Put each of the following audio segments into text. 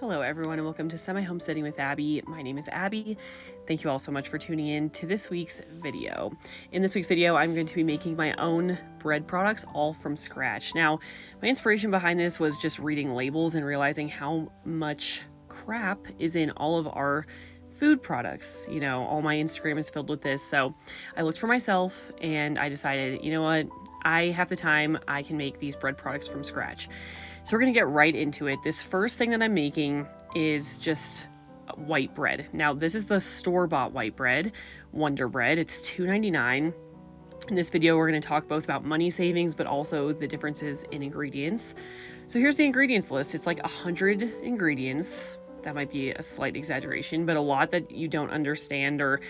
Hello everyone and welcome to Semi Homesteading with Abby. My name is Abby. Thank you all so much for tuning in to this week's video. In this week's video, I'm going to be making my own bread products all from scratch. Now, my inspiration behind this was just reading labels and realizing how much crap is in all of our food products. You know, all my Instagram is filled with this. So I looked for myself and I decided, you know what? I have the time, I can make these bread products from scratch. So we're gonna get right into it. This first thing that I'm making is just white bread. Now this is the store-bought white bread, Wonder Bread. It's $2.99. In this video, we're gonna talk both about money savings, but also the differences in ingredients. So here's the ingredients list. It's like 100 ingredients. That might be a slight exaggeration, but a lot that you don't understand or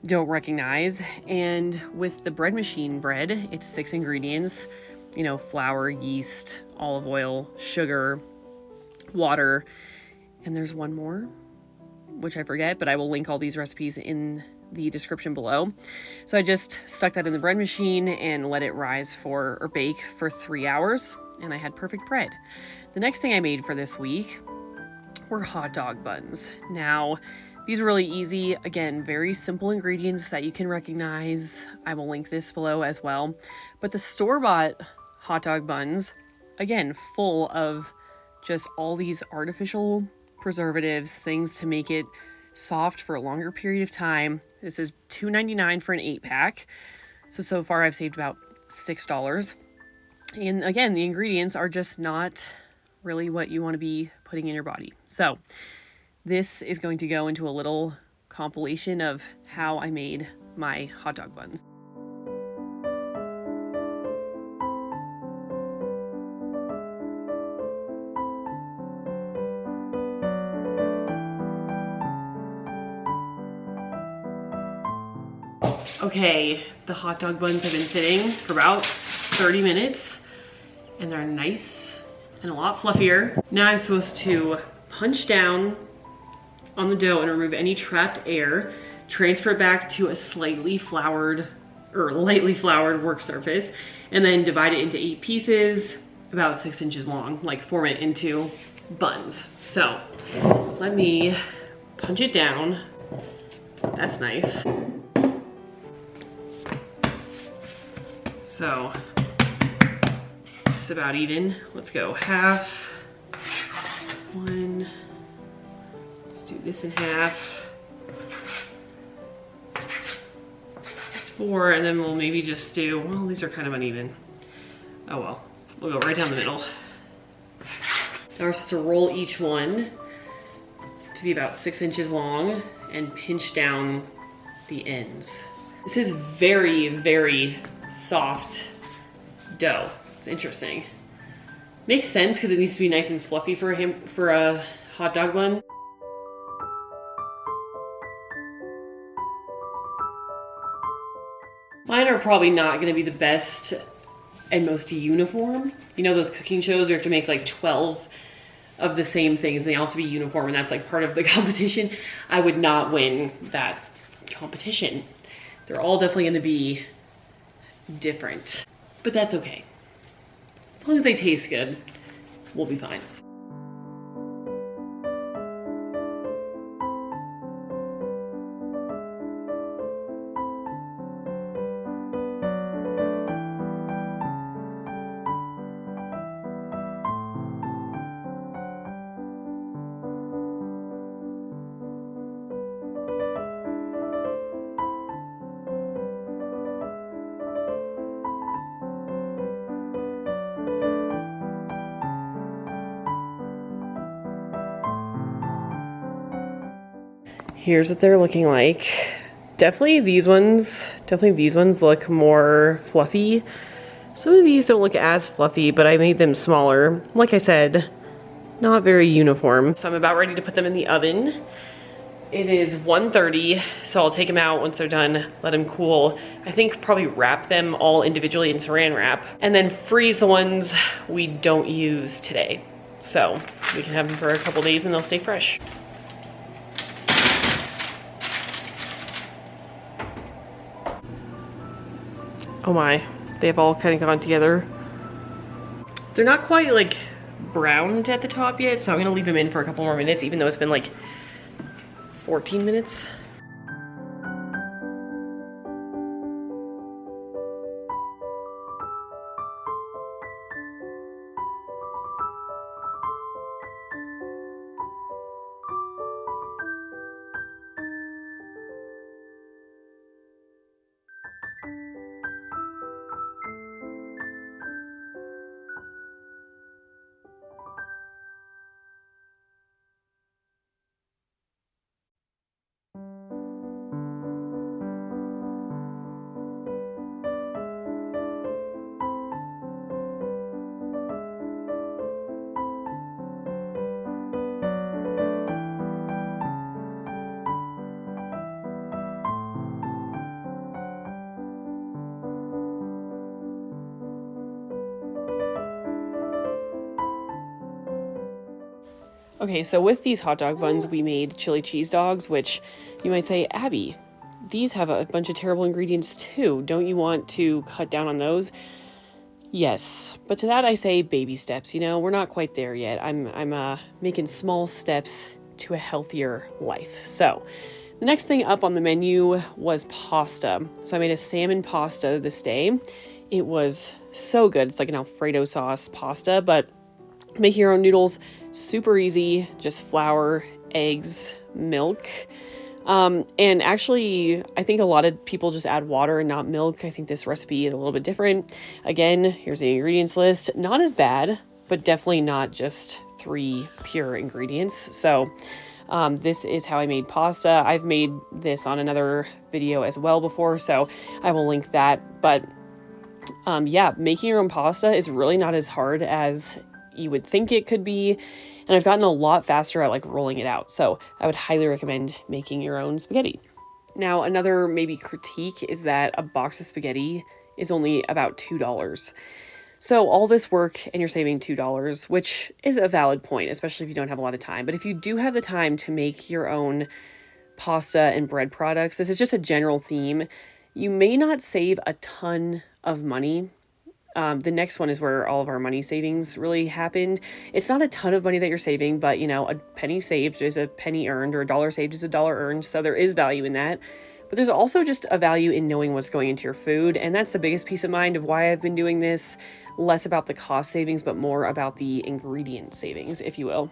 don't recognize. And with the bread machine bread, it's 6 ingredients. You know, flour, yeast, olive oil, sugar, water, and there's one more, which I forget, but I will link all these recipes in the description below. So I just stuck that in the bread machine and let it rise or bake for 3 hours, and I had perfect bread. The next thing I made for this week were hot dog buns. Now, these are really easy. Again, very simple ingredients that you can recognize. I will link this below as well. But the store-bought hot dog buns, again, full of just all these artificial preservatives, things to make it soft for a longer period of time. This is $2.99 for an 8-pack. So far I've saved about $6. And again, the ingredients are just not really what you want to be putting in your body. So this is going to go into a little compilation of how I made my hot dog buns. Okay, the hot dog buns have been sitting for about 30 minutes and they're nice and a lot fluffier. Now I'm supposed to punch down on the dough and remove any trapped air, transfer it back to a lightly floured work surface, and then divide it into 8 pieces about 6 inches long, like form it into buns. So let me punch it down. That's nice. So it's about even. Let's go half, 1. Let's do this in half. That's 4, and then we'll maybe just do, well, these are kind of uneven. Oh well, we'll go right down the middle. Now we're supposed to roll each one to be about 6 inches long and pinch down the ends. This is very, very soft dough. It's interesting. Makes sense because it needs to be nice and fluffy for a hot dog bun. Mine are probably not going to be the best and most uniform. You know those cooking shows where you have to make like 12 of the same things and they all have to be uniform, and that's like part of the competition. I would not win that competition. They're all definitely going to be different, but that's okay. As long as they taste good, we'll be fine. Here's what they're looking like. Definitely these ones look more fluffy. Some of these don't look as fluffy, but I made them smaller. Like I said, not very uniform. So I'm about ready to put them in the oven. It is 1:30, so I'll take them out once they're done, let them cool. I think probably wrap them all individually in saran wrap and then freeze the ones we don't use today. So we can have them for a couple days and they'll stay fresh. Oh my, they've all kind of gone together. They're not quite like browned at the top yet, so I'm gonna leave them in for a couple more minutes, even though it's been like 14 minutes. Okay, so with these hot dog buns, we made chili cheese dogs, which you might say, Abby, these have a bunch of terrible ingredients too. Don't you want to cut down on those? Yes, but to that I say baby steps. You know, we're not quite there yet. I'm making small steps to a healthier life. So the next thing up on the menu was pasta. So I made a salmon pasta this day. It was so good. It's like an Alfredo sauce pasta, but making your own noodles, super easy, just flour, eggs, milk. And actually, I think a lot of people just add water and not milk. I think this recipe is a little bit different. Again, here's the ingredients list. Not as bad, but definitely not just 3 pure ingredients. So this is how I made pasta. I've made this on another video as well before, so I will link that. But yeah, making your own pasta is really not as hard as you would think it could be, and I've gotten a lot faster at like rolling it out, so I would highly recommend making your own spaghetti. Now, another maybe critique is that a box of spaghetti is only about $2. So all this work and you're saving $2, which is a valid point, especially if you don't have a lot of time. But if you do have the time to make your own pasta and bread products, this is just a general theme, you may not save a ton of money. The next one is where all of our money savings really happened. It's not a ton of money that you're saving, but you know, a penny saved is a penny earned, or a dollar saved is a dollar earned. So there is value in that. But there's also just a value in knowing what's going into your food. And that's the biggest peace of mind of why I've been doing this. Less about the cost savings, but more about the ingredient savings, if you will.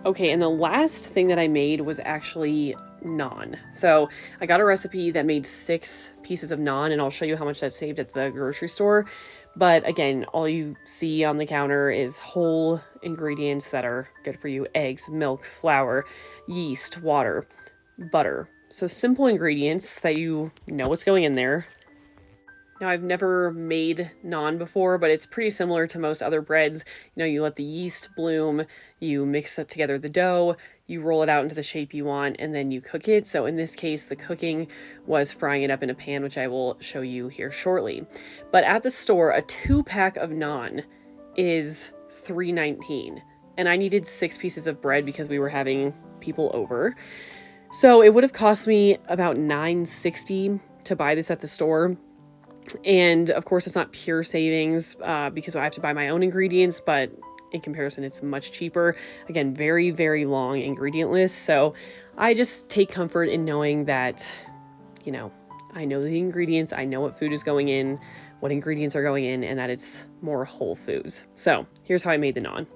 Okay, and the last thing that I made was actually naan. So I got a recipe that made 6 pieces of naan, and I'll show you how much that saved at the grocery store. But again, all you see on the counter is whole ingredients that are good for you: eggs, milk, flour, yeast, water, butter. So simple ingredients that you know what's going in there. Now, I've never made naan before, but it's pretty similar to most other breads. You know, you let the yeast bloom, you mix it together the dough, you roll it out into the shape you want, and then you cook it. So in this case, the cooking was frying it up in a pan, which I will show you here shortly. But at the store, a 2-pack of naan is $3.19, and I needed 6 pieces of bread because we were having people over. So it would have cost me about $9.60 to buy this at the store. And of course, it's not pure savings because I have to buy my own ingredients, but in comparison, it's much cheaper. Again, very, very long ingredient list. So I just take comfort in knowing that, you know, I know the ingredients, I know what food is going in, what ingredients are going in, and that it's more whole foods. So here's how I made the naan.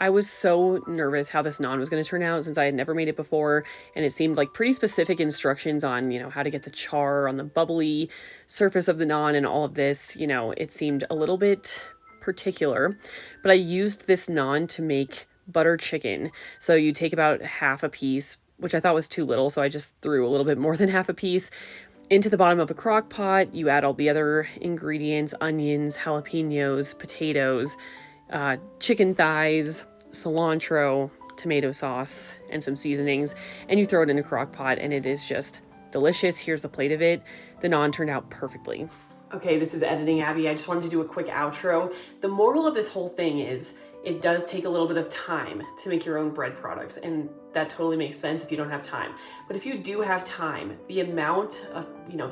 I was so nervous how this naan was going to turn out since I had never made it before, and it seemed like pretty specific instructions on, how to get the char on the bubbly surface of the naan and all of this. It seemed a little bit particular, but I used this naan to make butter chicken. So you take about half a piece, which I thought was too little, so I just threw a little bit more than half a piece into the bottom of a crock pot. You add all the other ingredients, onions, jalapenos, potatoes, chicken thighs, cilantro, tomato sauce, and some seasonings, and you throw it in a crock pot, and it is just delicious. Here's the plate of it. The naan turned out perfectly. Okay, this is Editing Abby. I just wanted to do a quick outro. The moral of this whole thing is it does take a little bit of time to make your own bread products, and that totally makes sense if you don't have time. But if you do have time, the amount of,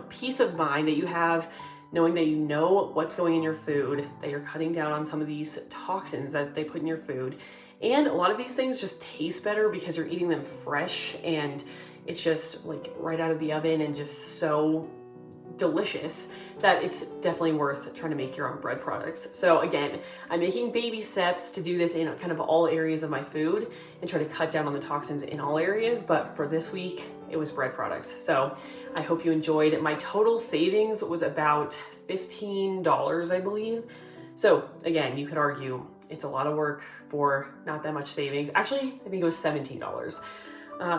peace of mind that you have knowing that you know what's going in your food, that you're cutting down on some of these toxins that they put in your food, and a lot of these things just taste better because you're eating them fresh and it's just like right out of the oven and just so delicious that it's definitely worth trying to make your own bread products. So again, I'm making baby steps to do this in kind of all areas of my food and try to cut down on the toxins in all areas. But for this week, it was bread products. So I hope you enjoyed. My total savings was about $15, I believe. So again, you could argue it's a lot of work for not that much savings. Actually, I think it was $17.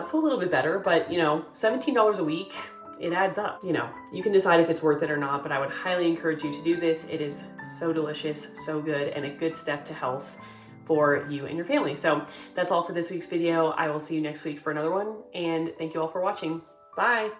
So a little bit better, but $17 a week, it adds up. You can decide if it's worth it or not, but I would highly encourage you to do this. It is so delicious, so good, and a good step to health for you and your family. So that's all for this week's video. I will see you next week for another one, and thank you all for watching. Bye.